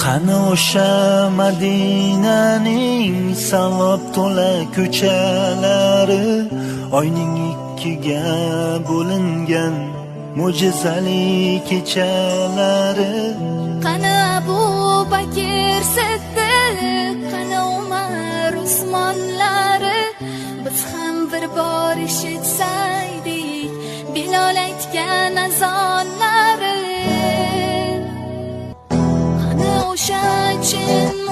Qani o'sha Madinaning savob to'la ko'chalari, oyning ikkiga bo'lingan mo'jizali kechalari. Qani Abu Bakr Siddiq, qani Umar Usmonlari, biz ham bir bor eshitsaydik Bilol aytgan azonlari. Qani o'sha chin